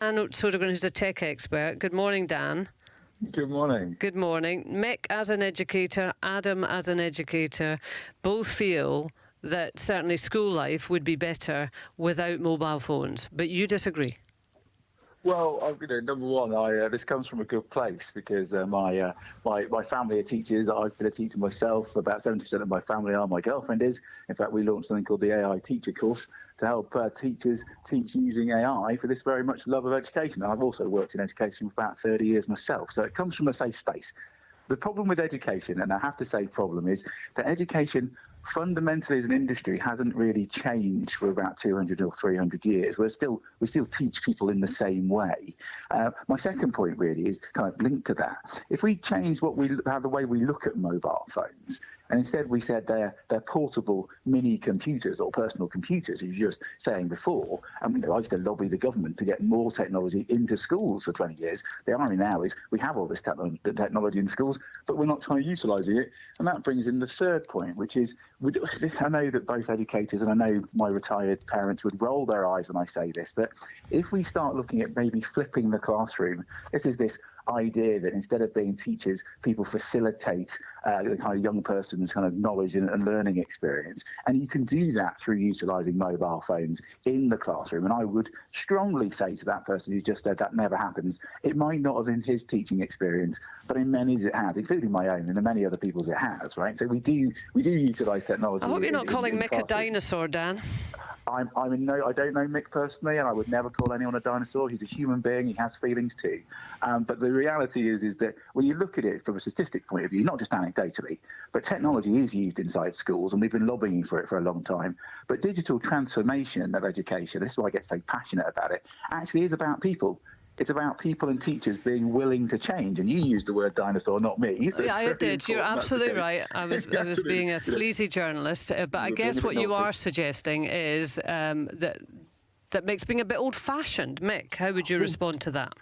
Dan Sodergren, who's a tech expert. Good morning, Dan. Good morning. Good morning. Mick, as an educator, Adam, as an educator, both feel that certainly school life would be better without mobile phones, but you disagree. Well, number one, this comes from a good place because my family are teachers. I've been a teacher myself. About 70% of my family are. My girlfriend is. In fact, we launched something called the AI Teacher Course to help teachers teach using AI for this very much love of education. And I've also worked in education for about 30 years myself. So it comes from a safe space. The problem with education, and I have to say problem, is that education fundamentally as an industry hasn't really changed for about 200 or 300 years. We still teach people in the same way. My second point really is kind of linked to that. If we change the way we look at mobile phones, and instead we said they're portable mini computers or personal computers, as you were just saying before, and I used to lobby the government to get more technology into schools for 20 years. The irony now is we have all this technology in schools, but we're not trying to utilise it. And that brings in the third point, which is, I know that both educators and I know my retired parents would roll their eyes when I say this, but if we start looking at maybe flipping the classroom, this idea that instead of being teachers, people facilitate the kind of young person's kind of knowledge and learning experience. And you can do that through utilising mobile phones in the classroom. And I would strongly say to that person who just said that never happens, it might not have in his teaching experience, but in many's it has, including my own, and in many other people's it has, right? So we do utilise technology. I hope you're not calling Mick a dinosaur, Dan. I don't know Mick personally, and I would never call anyone a dinosaur. He's a human being. He has feelings too. But the reality is that when you look at it from a statistic point of view, not just anecdotally, but technology is used inside schools, and we've been lobbying for it for a long time. But digital transformation of education, this is why I get so passionate about it, actually is about people. It's about people and teachers being willing to change. And you used the word dinosaur, not me. So yeah, I did. You're absolutely right. I was being a sleazy journalist. But I guess what you are suggesting is that Mick's being a bit old-fashioned. Mick, how would you respond to that?